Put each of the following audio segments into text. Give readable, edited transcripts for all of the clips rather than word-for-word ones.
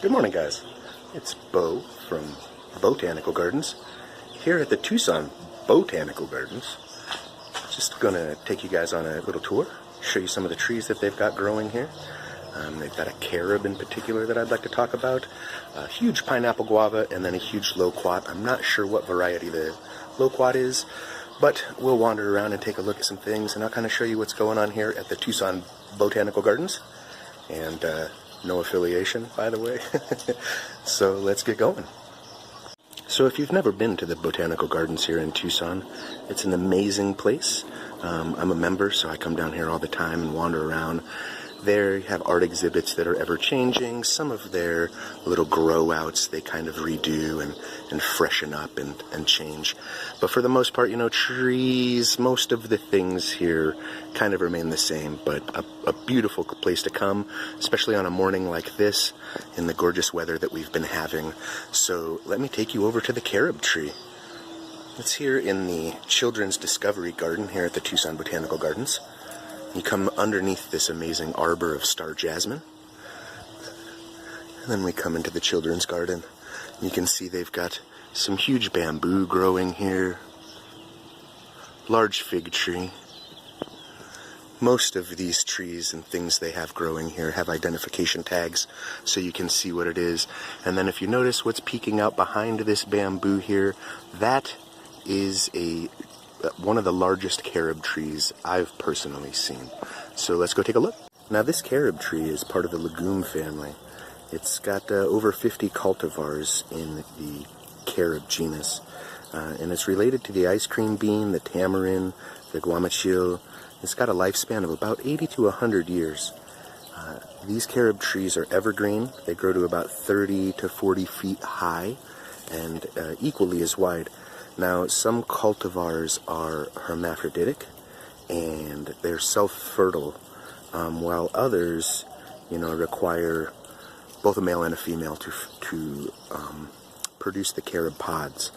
Good morning, guys. It's Bo from Botanical Gardens here at the Tucson Botanical Gardens. Just gonna take you guys on a little tour, show you some of the trees that they've got growing here. They've got a Carob in particular that I'd like to talk about, a huge pineapple guava, and then a huge loquat. I'm not sure what variety the loquat is, but we'll wander around and take a look at some things, and I'll kind of show you what's going on here at the Tucson Botanical Gardens. And no affiliation, by the way. So let's get going. So if you've never been to the Botanical Gardens here in Tucson, it's an amazing place. I'm a member, so I come down here all the time and wander around. There you have art exhibits that are ever changing. Some of their little grow outs they kind of redo and freshen up and change. But for the most part, you know, trees, most of the things here kind of remain the same. But a beautiful place to come, especially on a morning like this in the gorgeous weather that we've been having. So let me take you over to the Carob tree. It's here in the Children's Discovery Garden here at the Tucson Botanical Gardens. You come underneath this amazing arbor of star jasmine. And then we come into the children's garden. You can see they've got some huge bamboo growing here. Large fig tree. Most of these trees and things they have growing here have identification tags so you can see what it is. And then if you notice what's peeking out behind this bamboo here, that is one of the largest carob trees I've personally seen. So let's go take a look. Now this carob tree is part of the legume family. It's got over 50 cultivars in the carob genus. And it's related to the ice cream bean, the tamarind, the guamachil. It's got a lifespan of about 80 to 100 years. These carob trees are evergreen. They grow to about 30 to 40 feet high and equally as wide. Now, some cultivars are hermaphroditic, and they're self-fertile, while others, you know, require both a male and a female to produce the carob pods.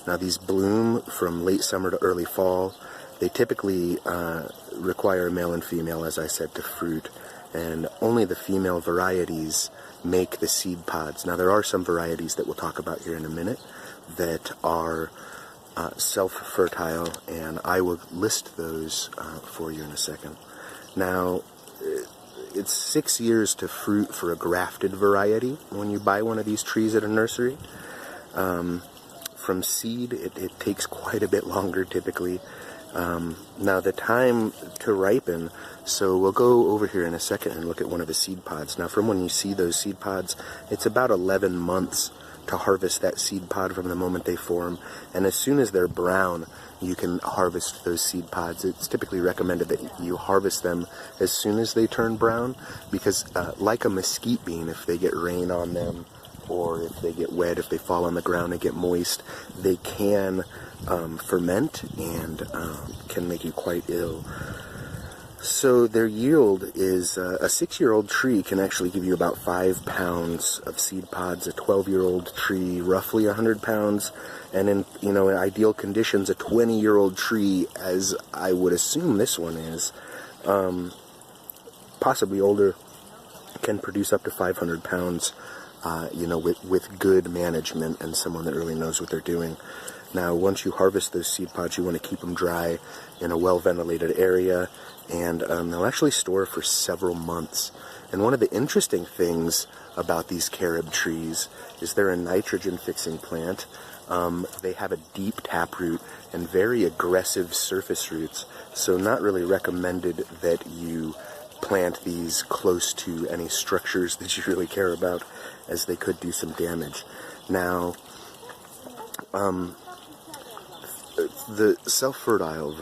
Now, these bloom from late summer to early fall. They typically require a male and female, as I said, to fruit, and only the female varieties make the seed pods. Now, there are some varieties that we'll talk about here in a minute that are self-fertile, and I will list those for you in a second. Now, it's 6 years to fruit for a grafted variety when you buy one of these trees at a nursery. From seed, it takes quite a bit longer typically. Now the time to ripen, so we'll go over here in a second and look at one of the seed pods. Now from when you see those seed pods, it's about 11 months to harvest that seed pod from the moment they form, and as soon as they're brown you can harvest those seed pods. It's typically recommended that you harvest them as soon as they turn brown, because like a mesquite bean, if they get rain on them or if they get wet, if they fall on the ground and get moist, they can ferment and can make you quite ill. So their yield is a 6-year-old tree can actually give you about 5 pounds of seed pods. A 12-year-old tree, roughly 100 pounds, and in ideal conditions, a 20-year-old tree, as I would assume this one is, possibly older, can produce up to 500 pounds. With good management and someone that really knows what they're doing. Now, once you harvest those seed pods, you want to keep them dry in a well-ventilated area, and they'll actually store for several months. And one of the interesting things about these carob trees is they're a nitrogen-fixing plant. They have a deep taproot and very aggressive surface roots, so not really recommended that you plant these close to any structures that you really care about, as they could do some damage. Now, the self-fertile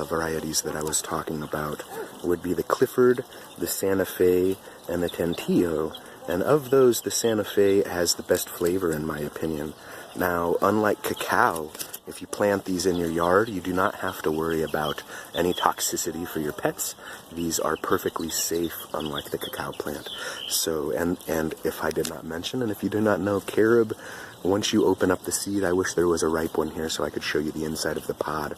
varieties that I was talking about would be the Clifford, the Santa Fe, and the Tentillo. And of those, the Santa Fe has the best flavor in my opinion. Now, unlike cacao, if you plant these in your yard, you do not have to worry about any toxicity for your pets. These are perfectly safe, unlike the cacao plant. So, and if I did not mention, and if you do not know, carob, once you open up the seed, I wish there was a ripe one here so I could show you the inside of the pod.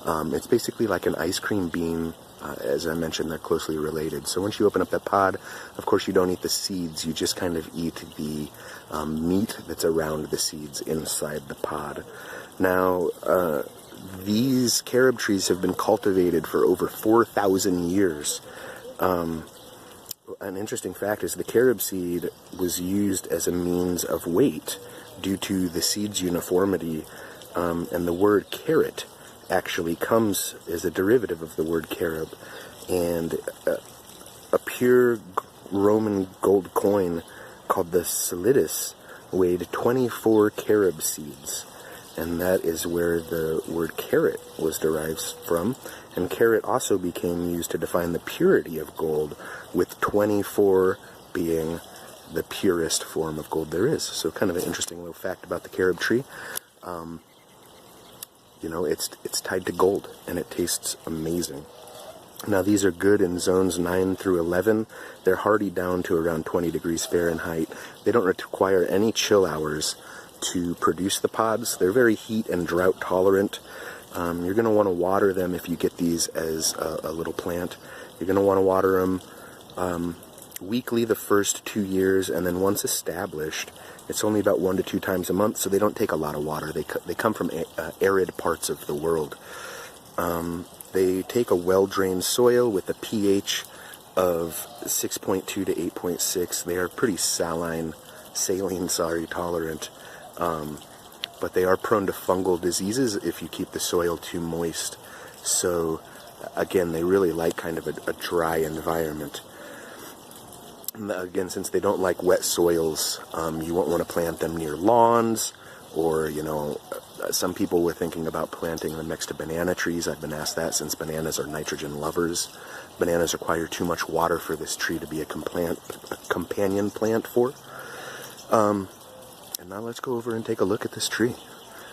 It's basically like an ice cream bean As I mentioned, they're closely related. So once you open up that pod, of course you don't eat the seeds, you just kind of eat the meat that's around the seeds inside the pod. Now, these carob trees have been cultivated for over 4,000 years. An interesting fact is the carob seed was used as a means of weight due to the seed's uniformity, and the word carat actually comes as a derivative of the word carob, and a pure Roman gold coin called the solidus weighed 24 carob seeds, and that is where the word carat was derived from. And carat also became used to define the purity of gold, with 24 being the purest form of gold there is. So kind of an interesting little fact about the carob tree. You know, it's tied to gold, and it tastes amazing. Now, these are good in zones 9 through 11. They're hardy down to around 20 degrees Fahrenheit. They don't require any chill hours to produce the pods. They're very heat and drought tolerant. You're going to want to water them if you get these as a little plant. You're going to want to water them weekly the first 2 years, and then once established, it's only about 1 to 2 times a month, so they don't take a lot of water. They come from arid parts of the world. They take a well-drained soil with a pH of 6.2 to 8.6. They are pretty saline tolerant, but they are prone to fungal diseases if you keep the soil too moist. So again, they really like kind of a dry environment. Again, since they don't like wet soils, you won't want to plant them near lawns, or, you know, some people were thinking about planting them next to banana trees. I've been asked that, since bananas are nitrogen lovers. Bananas require too much water for this tree to be a companion plant for. And now let's go over and take a look at this tree.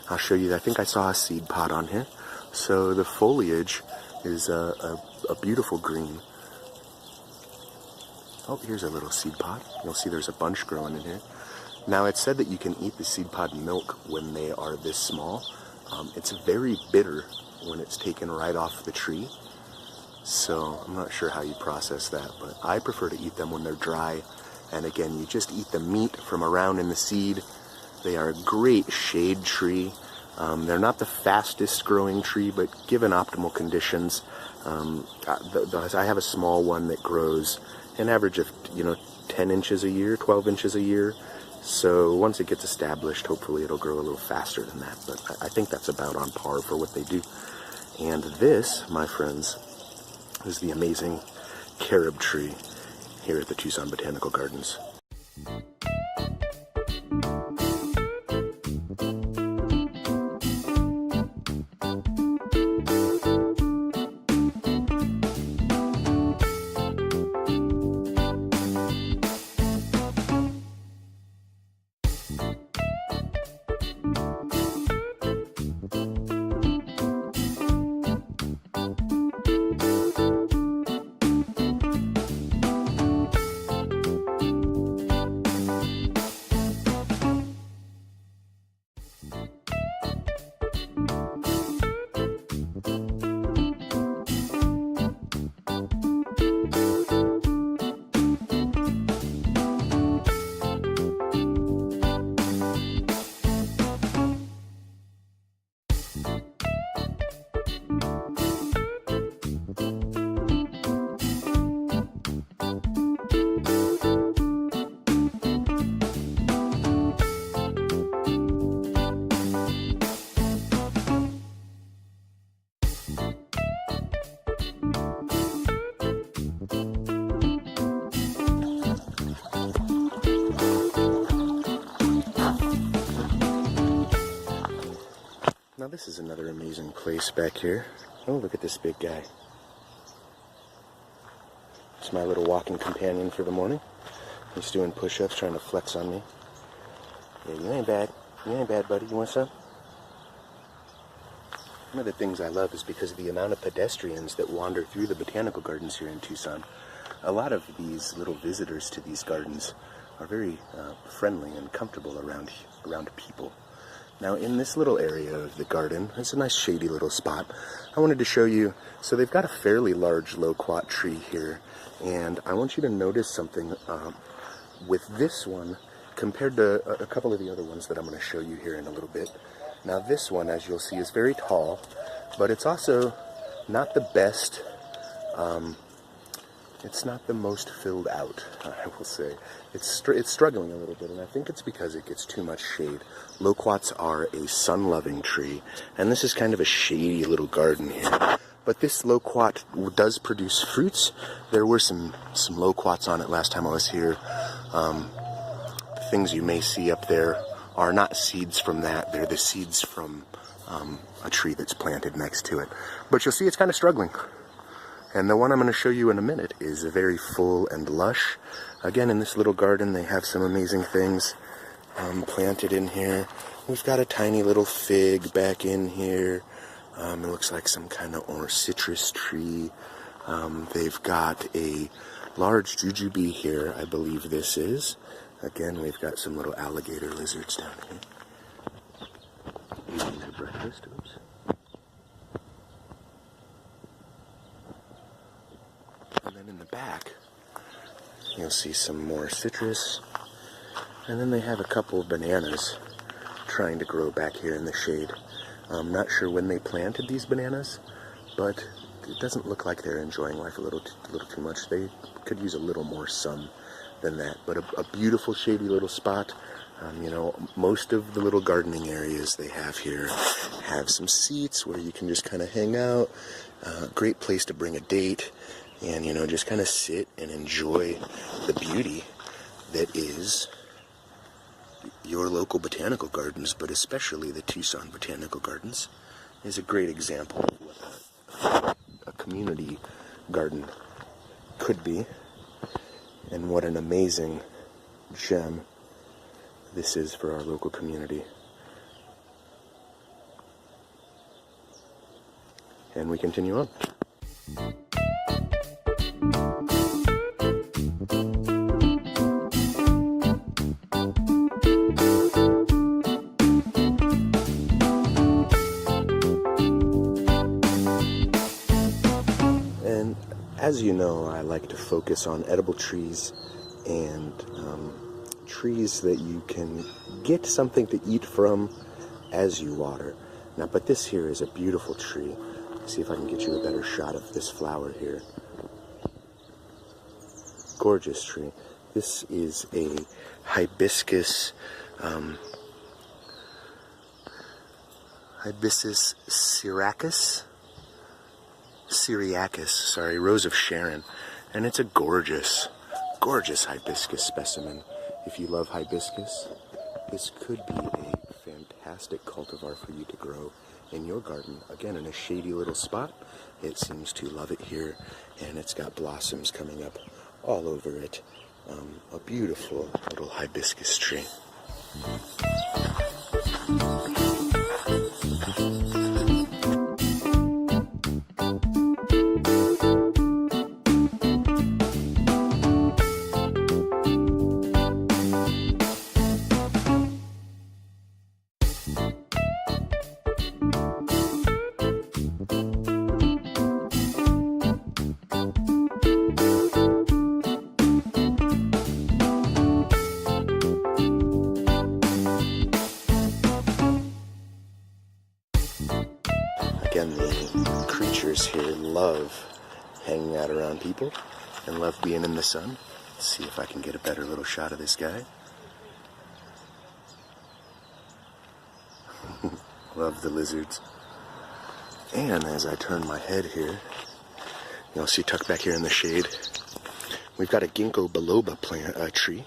I'll show you. I think I saw a seed pod on here. So the foliage is a beautiful green. Oh, here's a little seed pod. You'll see there's a bunch growing in here. Now, it's said that you can eat the seed pod milk when they are this small. It's very bitter when it's taken right off the tree. So I'm not sure how you process that, but I prefer to eat them when they're dry. And again, you just eat the meat from around in the seed. They are a great shade tree. They're not the fastest growing tree, but given optimal conditions, I have a small one that grows an average of 10 inches a year, 12 inches a year. So once it gets established, hopefully it'll grow a little faster than that. But I think that's about on par for what they do. And this, my friends, is the amazing carob tree here at the Tucson Botanical Gardens. Now this is another amazing place back here. Oh, look at this big guy. It's my little walking companion for the morning. He's doing push-ups, trying to flex on me. Yeah, you ain't bad. You ain't bad, buddy. You want some? One of the things I love is because of the amount of pedestrians that wander through the botanical gardens here in Tucson. A lot of these little visitors to these gardens are very friendly and comfortable around people. Now in this little area of the garden, it's a nice shady little spot. I wanted to show you, so they've got a fairly large loquat tree here, and I want you to notice something with this one compared to a couple of the other ones that I'm going to show you here in a little bit. Now this one, as you'll see, is very tall, but it's also not the best, it's not the most filled out, I will say. It's struggling a little bit, and I think it's because it gets too much shade. Loquats are a sun-loving tree, and this is kind of a shady little garden here. But this loquat does produce fruits. There were some loquats on it last time I was here. The things you may see up there are not seeds from that. They're the seeds from a tree that's planted next to it. But you'll see it's kind of struggling. And the one I'm going to show you in a minute is very full and lush. Again, in this little garden, they have some amazing things planted in here. We've got a tiny little fig back in here. It looks like some kind of or citrus tree. They've got a large jujube here, I believe this is. Again, we've got some little alligator lizards down here. Eating their breakfast. Oops. And then in the back, you'll see some more citrus. And then they have a couple of bananas trying to grow back here in the shade. I'm not sure when they planted these bananas, but it doesn't look like they're enjoying life a little too much. They could use a little more sun than that. But a beautiful shady little spot. You know, most of the little gardening areas they have here have some seats where you can just kind of hang out. Great place to bring a date and, you know, just kind of sit and enjoy the beauty that is your local botanical gardens, but especially the Tucson Botanical Gardens is a great example of what a community garden could be, and what an amazing gem this is for our local community. And we continue on. And as you know, I like to focus on edible trees and trees that you can get something to eat from as you water. Now, but this here is a beautiful tree. Let's see if I can get you a better shot of this flower here. Gorgeous tree. This is a hibiscus, Hibiscus syriacus, rose of Sharon. And it's a gorgeous hibiscus specimen. If you love hibiscus, this could be a fantastic cultivar for you to grow in your garden. Again, in a shady little spot. It seems to love it here, and it's got blossoms coming up all over it. A beautiful little hibiscus tree. Again, the creatures here love hanging out around people and love being in the sun. Let's see if I can get a better little shot of this guy. Love the lizards. And as I turn my head here, you'll see tucked back here in the shade, we've got a ginkgo biloba plant tree.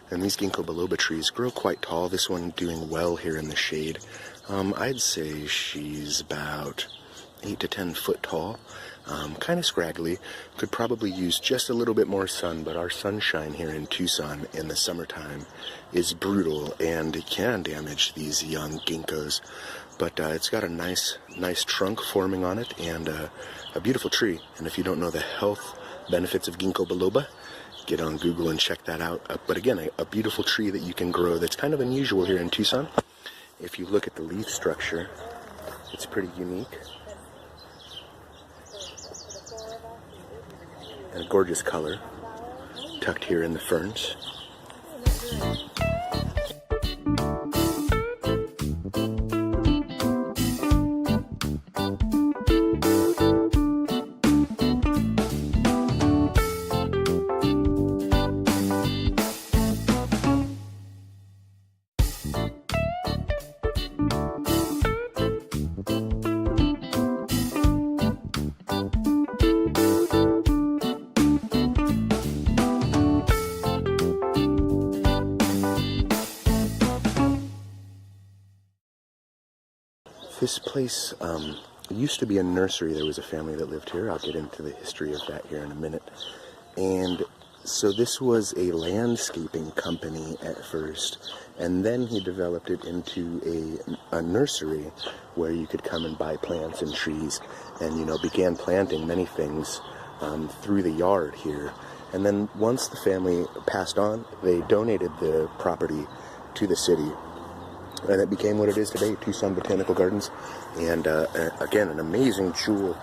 And these ginkgo biloba trees grow quite tall. This one doing well here in the shade. I'd say she's about 8 to 10 foot tall. Kind of scraggly. Could probably use just a little bit more sun, but our sunshine here in Tucson in the summertime is brutal, and it can damage these young ginkgos. But it's got a nice trunk forming on it, and a beautiful tree. And if you don't know the health benefits of ginkgo biloba, get on Google and check that out. But again, a beautiful tree that you can grow that's kind of unusual here in Tucson. if you look at the leaf structure, it's pretty unique. And a gorgeous color, tucked here in the ferns. This place used to be a nursery. There was a family that lived here. I'll get into the history of that here in a minute. And so this was a landscaping company at first, and then he developed it into a nursery where you could come and buy plants and trees, and, you know, began planting many things through the yard here. And then once the family passed on, they donated the property to the city. And it became what it is today, Tucson Botanical Gardens. And again, an amazing jewel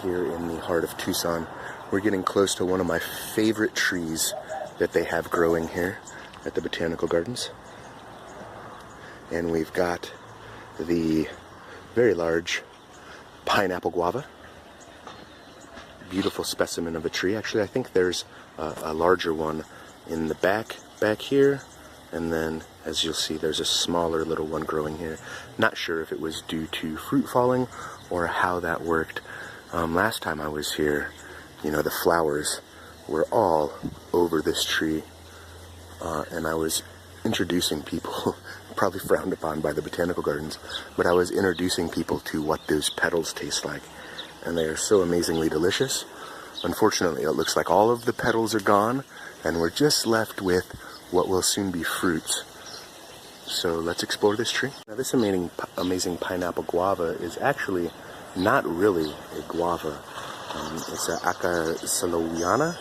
here in the heart of Tucson. We're getting close to one of my favorite trees that they have growing here at the Botanical Gardens. And we've got the very large pineapple guava. Beautiful specimen of a tree. Actually, I think there's a larger one in the back here. And then, as you'll see, there's a smaller little one growing here. Not sure if it was due to fruit falling or how that worked. Last time I was here, you know, the flowers were all over this tree. And I was introducing people, probably frowned upon by the Botanical Gardens, but I was introducing people to what those petals taste like. And they are so amazingly delicious. Unfortunately, it looks like all of the petals are gone, and we're just left with what will soon be fruits. So let's explore this tree. Now, this amazing pineapple guava is actually not really a guava. It's a Acaciloiana.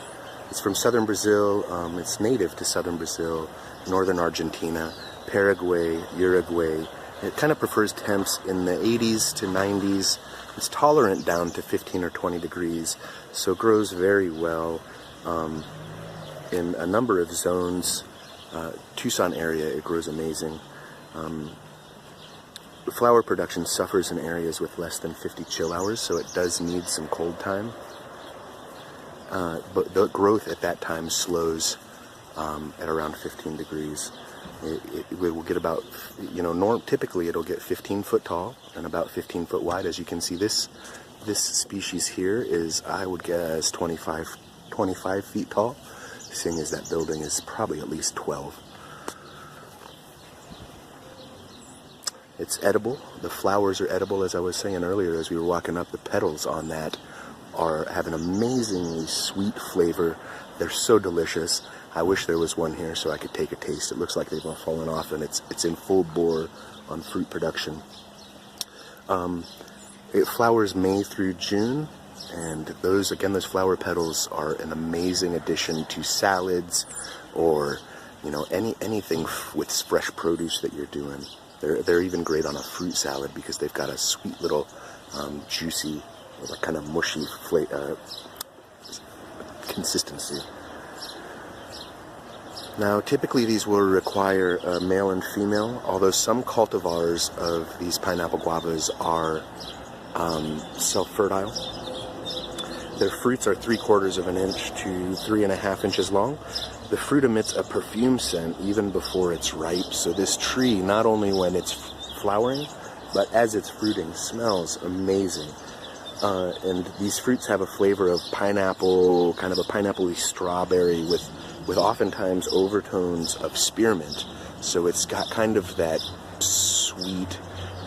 It's from southern Brazil. It's native to southern Brazil, northern Argentina, Paraguay, Uruguay. It kind of prefers temps in the 80s to 90s. It's tolerant down to 15 or 20 degrees, so grows very well in a number of zones. Tucson area, it grows amazing. Flower production suffers in areas with less than 50 chill hours, so it does need some cold time. But the growth at that time slows at around 15 degrees. It will get about, you know, typically it'll get 15 foot tall and about 15 foot wide. As you can see, this species here is, I would guess, 25 feet tall, seeing as that building is probably at least 12. It's edible. The flowers are edible, as I was saying earlier as we were walking up. The petals on that have an amazingly sweet flavor. They're so delicious. I wish there was one here so I could take a taste. It looks like they've all fallen off, and it's in full bore on fruit production. It flowers May through June, and those flower petals are an amazing addition to salads, or, you know, anything with fresh produce that you're doing. They're even great on a fruit salad because they've got a sweet little juicy, kind of mushy consistency. Now, typically these will require a male and female, although some cultivars of these pineapple guavas are self-fertile. Their fruits are 3/4 of an inch to 3.5 inches long. The fruit emits a perfume scent even before it's ripe, so this tree, not only when it's flowering, but as it's fruiting, smells amazing. And these fruits have a flavor of pineapple, kind of a pineapple-y strawberry with oftentimes overtones of spearmint. So it's got kind of that sweet,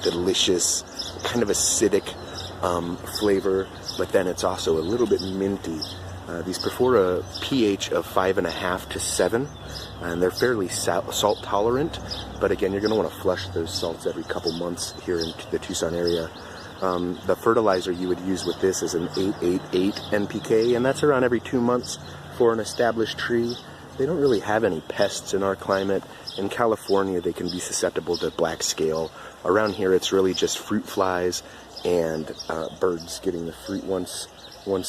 delicious, kind of acidic flavor, but then it's also a little bit minty. These prefer a pH of 5.5 to 7, and they're fairly salt tolerant, but again, you're going to want to flush those salts every couple months here in the Tucson area. The fertilizer you would use with this is an 888 NPK, and that's around every 2 months for an established tree. they don't really have any pests in our climate. In California, they can be susceptible to black scale. Around here, it's really just fruit flies and birds getting the fruit once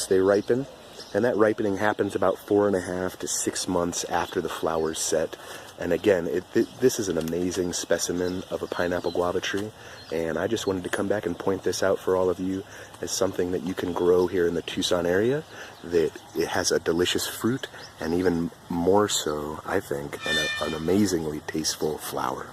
they ripen. And that ripening happens about 4.5 to 6 months after the flowers set. And again, this is an amazing specimen of a pineapple guava tree, and I just wanted to come back and point this out for all of you as something that you can grow here in the Tucson area, that it has a delicious fruit, and even more so, I think, an amazingly tasteful flower.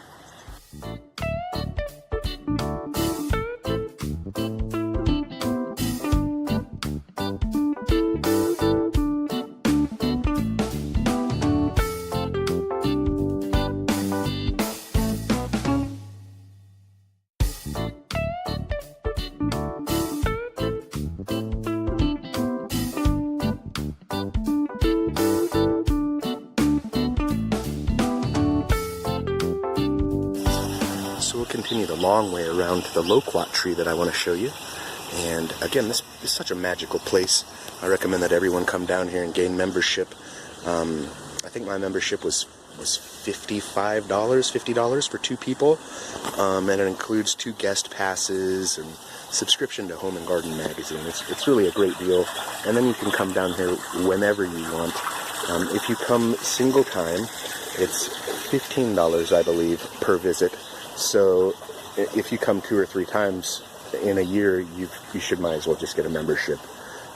So we'll continue the long way around to the loquat tree that I want to show you. And again, this is such a magical place. I recommend that everyone come down here and gain membership. I think my membership was $50 for 2 people, and it includes 2 guest passes and subscription to Home and Garden magazine. It's really a great deal, and then you can come down here whenever you want. If you come single time, it's $15, I believe, per visit. So if you come 2 or 3 times in a year, you might as well just get a membership.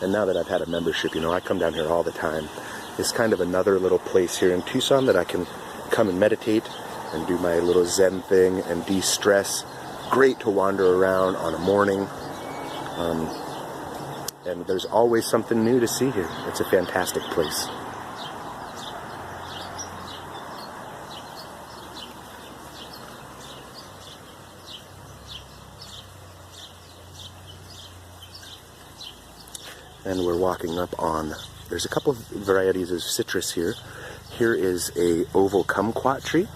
And now that I've had a membership, I come down here all the time. It's kind of another little place here in Tucson that I can come and meditate and do my little Zen thing and de-stress. Great to wander around on a morning. And there's always something new to see here. It's a fantastic place. And we're walking up on, there's a couple of varieties of citrus here. Here is a oval kumquat tree.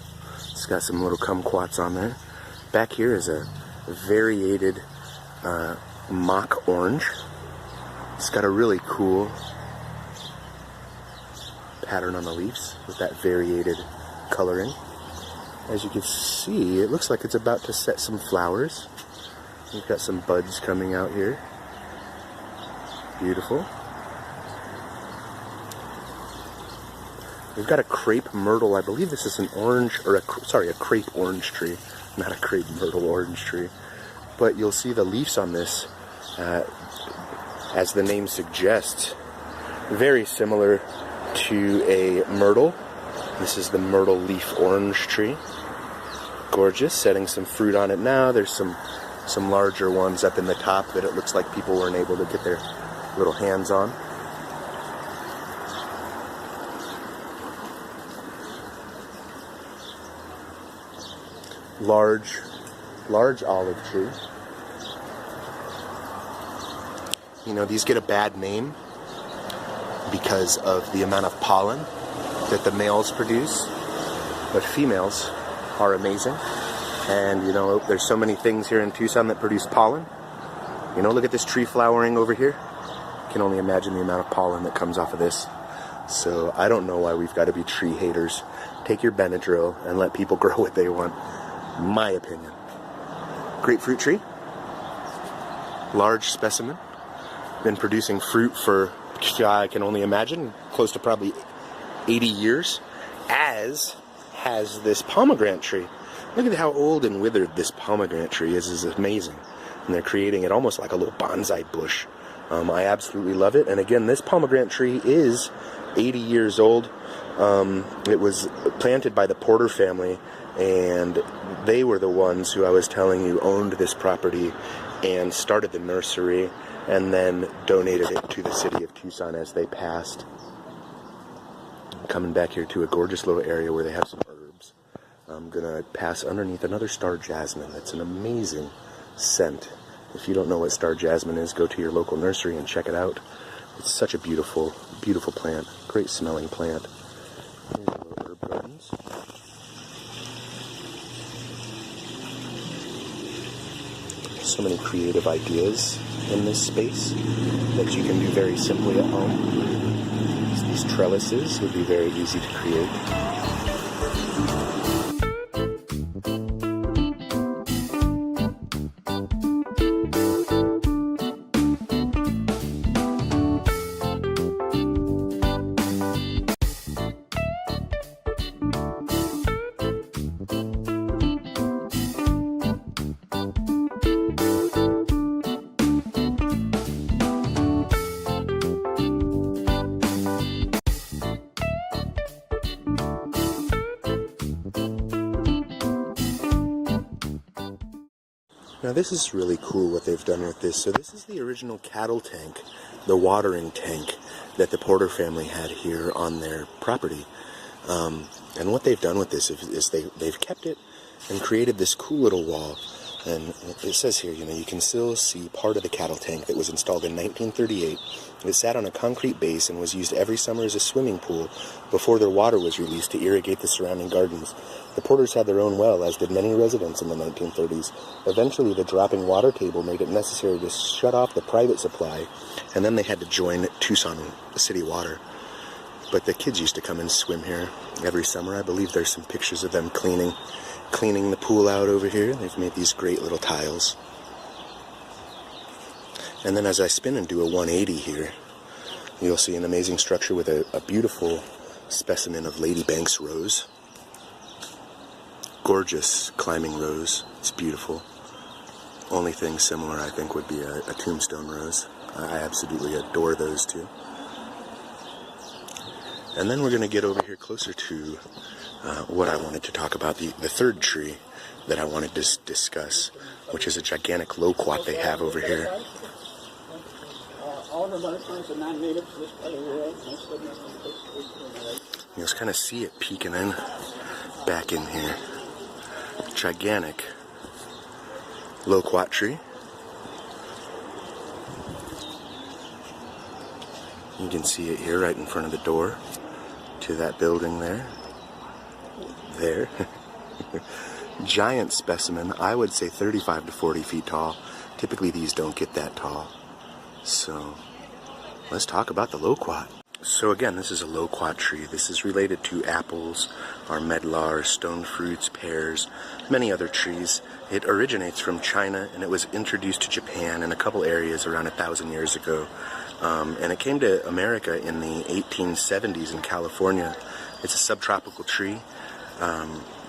It's got some little kumquats on there. Back here is a variated mock orange. It's got a really cool pattern on the leaves with that variated coloring. As you can see, it looks like it's about to set some flowers. We've got some buds coming out here. Beautiful. We've got a crepe myrtle. I believe this is an orange, or a crepe orange tree, not a crepe myrtle orange tree. But you'll see the leaves on this, as the name suggests, very similar to a myrtle. This is the myrtle leaf orange tree. Gorgeous, setting some fruit on it now. There's some larger ones up in the top that it looks like people weren't able to get their little hands on. Large olive tree. These get a bad name because of the amount of pollen that the males produce, but females are amazing. And there's so many things here in Tucson that produce pollen. Look at this tree flowering over here. I can only imagine the amount of pollen that comes off of this. So I don't know why we've got to be tree haters. Take your Benadryl and let people grow what they want. My opinion. Grapefruit tree. Large specimen. Been producing fruit for, I can only imagine, close to probably 80 years. As has this pomegranate tree. Look at how old and withered this pomegranate tree is. It's amazing. And they're creating it almost like a little bonsai bush. I absolutely love it. And again, this pomegranate tree is 80 years old. It was planted by the Porter family, and they were the ones who I was telling you owned this property and started the nursery and then donated it to the city of Tucson as they passed. I'm coming back here to a gorgeous little area where they have some herbs. I'm going to pass underneath another star jasmine. That's an amazing scent. If you don't know what star jasmine is, go to your local nursery and check it out. It's such a beautiful, beautiful plant. Great smelling plant. Here's the little herb gardens. So many creative ideas in this space that you can do very simply at home. These trellises would be very easy to create. Now this is really cool what they've done with this. So this is the original cattle tank, the watering tank that the Porter family had here on their property. And what they've done with this is they've kept it and created this cool little wall. And it says here, you can still see part of the cattle tank that was installed in 1938. It sat on a concrete base and was used every summer as a swimming pool before their water was released to irrigate the surrounding gardens. The Porters had their own well, as did many residents in the 1930s. Eventually, the dropping water table made it necessary to shut off the private supply, and then they had to join Tucson City Water. But the kids used to come and swim here every summer. I believe there's some pictures of them cleaning the pool out over here. They've made these great little tiles. And then as I spin and do a 180 here, you'll see an amazing structure with a beautiful specimen of Lady Banks rose. Gorgeous climbing rose. It's beautiful. Only thing similar, I think, would be a tombstone rose. I absolutely adore those two. And then we're going to get over here closer to what I wanted to talk about, the third tree that I wanted to discuss, which is a gigantic loquat they have over here. You just kind of see it peeking in, back in here. Gigantic loquat tree. You can see it here right in front of the door to that building there. Giant specimen. I would say 35 to 40 feet tall. Typically these don't get that tall. So let's talk about the loquat. So again, this is a loquat tree. This is related to apples, or medlar, stone fruits, pears, many other trees. It originates from China, and it was introduced to Japan in a couple areas around 1,000 years ago. And it came to America in the 1870s in California. It's a subtropical tree.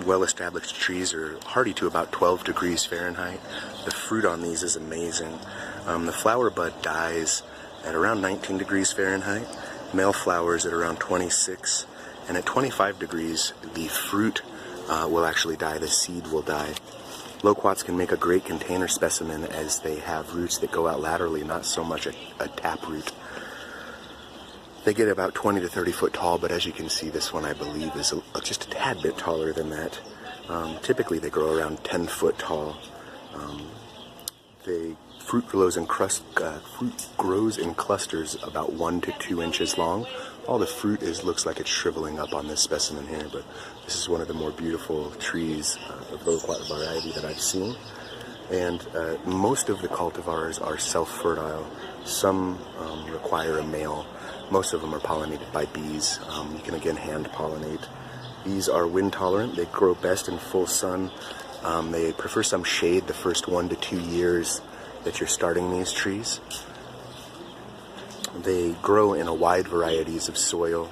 Well-established trees are hardy to about 12 degrees Fahrenheit. The fruit on these is amazing. The flower bud dies at around 19 degrees Fahrenheit. Male flowers at around 26. And at 25 degrees, the fruit will actually die. The seed will die. Loquats can make a great container specimen as they have roots that go out laterally, not so much a taproot. They get about 20 to 30 foot tall, but as you can see, this one I believe is just a tad bit taller than that. Typically they grow around 10 foot tall. Fruit grows in clusters about 1 to 2 inches long. All the fruit looks like it's shriveling up on this specimen here, but this is one of the more beautiful trees of loquat variety that I've seen. And most of the cultivars are self-fertile. Some require a male. Most of them are pollinated by bees. You can again hand pollinate. These are wind tolerant. They grow best in full sun. They prefer some shade the first 1 to 2 years that you're starting these trees. They grow in a wide varieties of soil.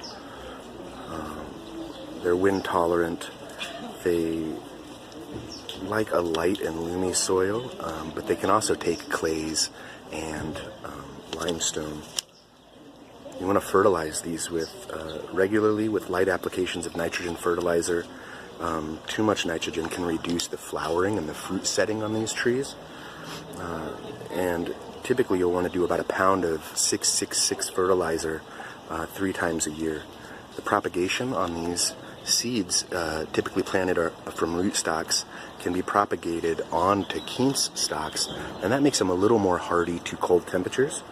They're wind tolerant. They like a light and loomy soil, but they can also take clays and limestone. You want to fertilize these regularly with light applications of nitrogen fertilizer. Too much nitrogen can reduce the flowering and the fruit setting on these trees. And typically you'll want to do about a pound of 666 fertilizer 3 times a year. The propagation on these seeds, typically planted from rootstocks, can be propagated onto quince stalks, and that makes them a little more hardy to cold temperatures.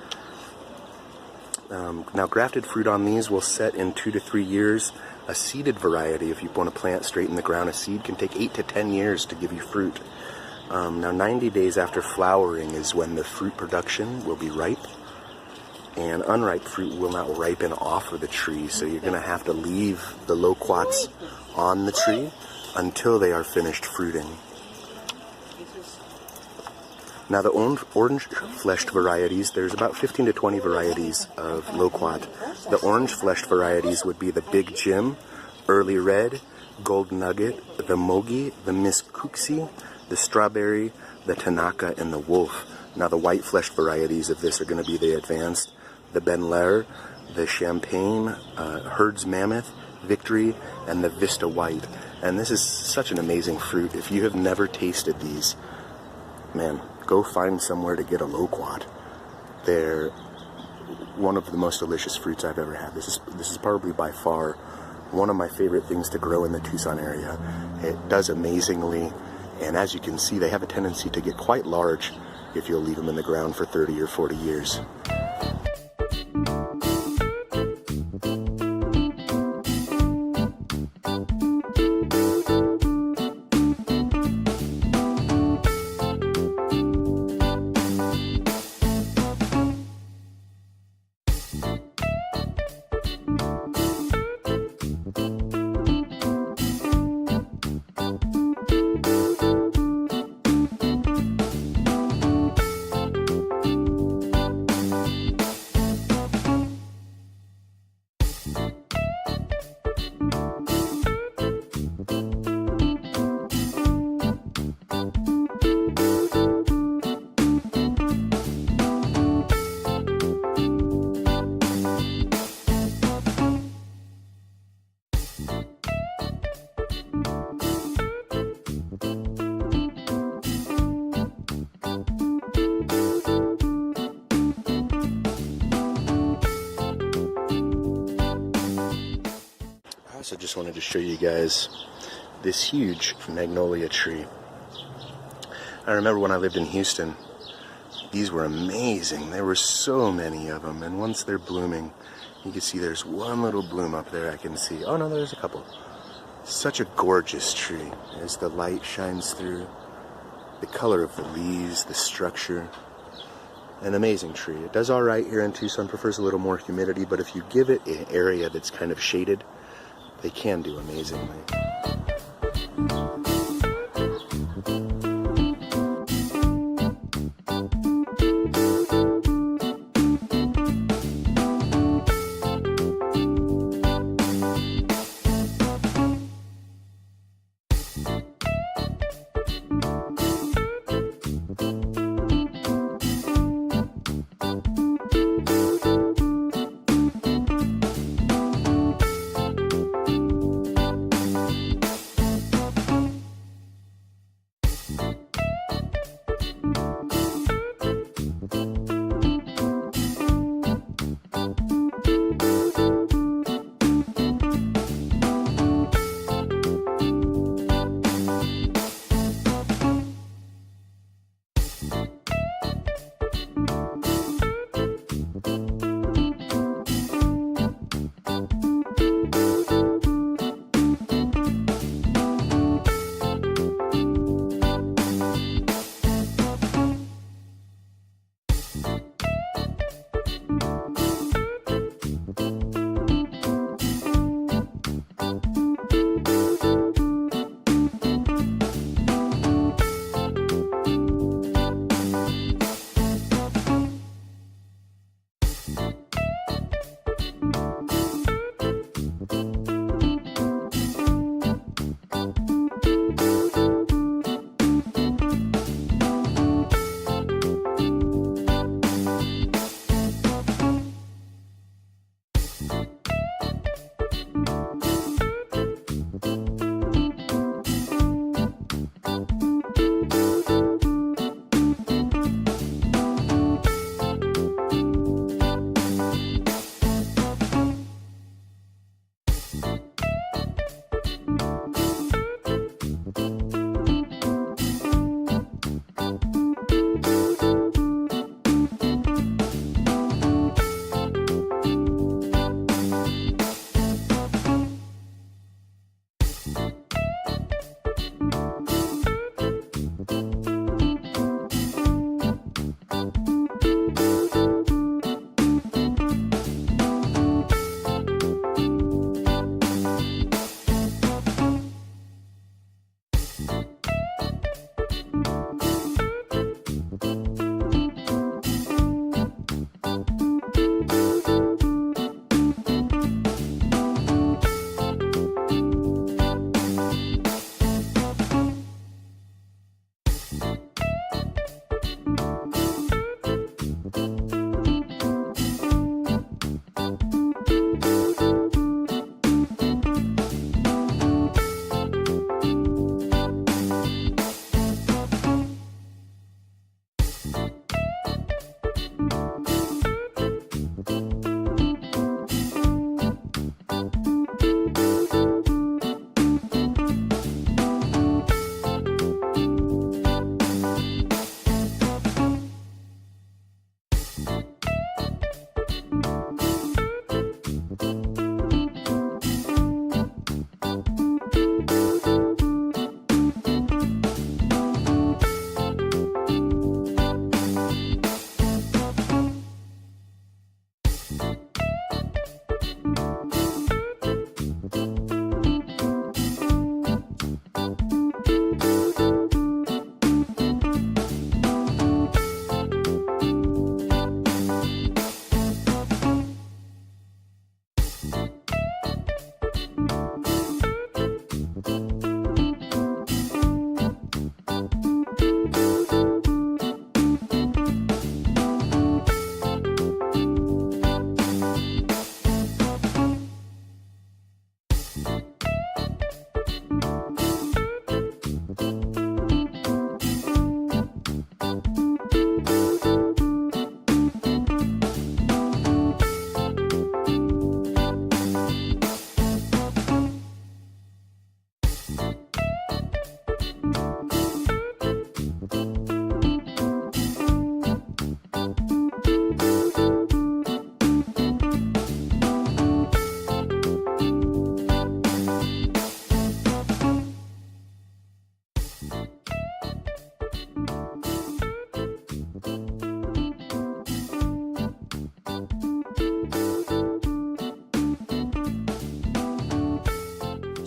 Now grafted fruit on these will set in 2 to 3 years. A seeded variety, if you want to plant straight in the ground, a seed can take 8 to 10 years to give you fruit. Now 90 days after flowering is when the fruit production will be ripe. and unripe fruit will not ripen off of the tree, so you're going to have to leave the loquats on the tree until they are finished fruiting. Now the orange-fleshed varieties, there's about 15 to 20 varieties of loquat. The orange-fleshed varieties would be the Big Jim, Early Red, Gold Nugget, the Mogi, the Miss Cooksey, the Strawberry, the Tanaka, and the Wolf. Now the white-fleshed varieties of this are going to be the Advanced, the Ben Lair, the Champagne, Herd's Mammoth, Victory, and the Vista White. And this is such an amazing fruit. If you have never tasted these, man, go find somewhere to get a loquat. They're one of the most delicious fruits I've ever had. This is probably by far one of my favorite things to grow in the Tucson area. It does amazingly, and as you can see, they have a tendency to get quite large if you'll leave them in the ground for 30 or 40 years. I also just wanted to show you guys this huge magnolia tree. I remember when I lived in Houston, these were amazing. There were so many of them, and once they're blooming, you can see there's one little bloom up there I can see. Oh no, there's a couple. Such a gorgeous tree as the light shines through. The color of the leaves, the structure. An amazing tree. It does all right here in Tucson, prefers a little more humidity, but if you give it an area that's kind of shaded, they can do amazingly.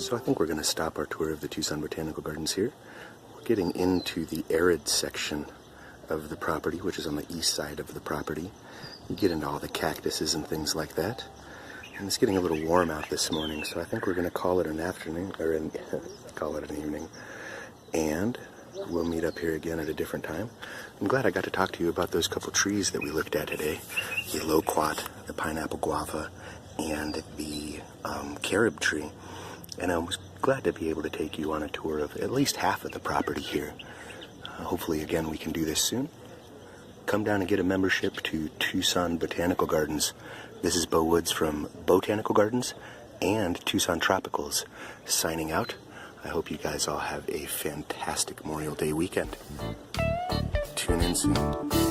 So I think we're going to stop our tour of the Tucson Botanical Gardens here. We're getting into the arid section of the property, which is on the east side of the property. You get into all the cactuses and things like that. And it's getting a little warm out this morning, so I think we're going to call it an afternoon, or call it an evening. And we'll meet up here again at a different time. I'm glad I got to talk to you about those couple trees that we looked at today. The Loquat, the Pineapple Guava, and the Carob tree. And I was glad to be able to take you on a tour of at least half of the property here. Hopefully, again, we can do this soon. Come down and get a membership to Tucson Botanical Gardens. This is Bo Woods from Beautanical Gardens and Tucson Tropicals signing out. I hope you guys all have a fantastic Memorial Day weekend. Tune in soon.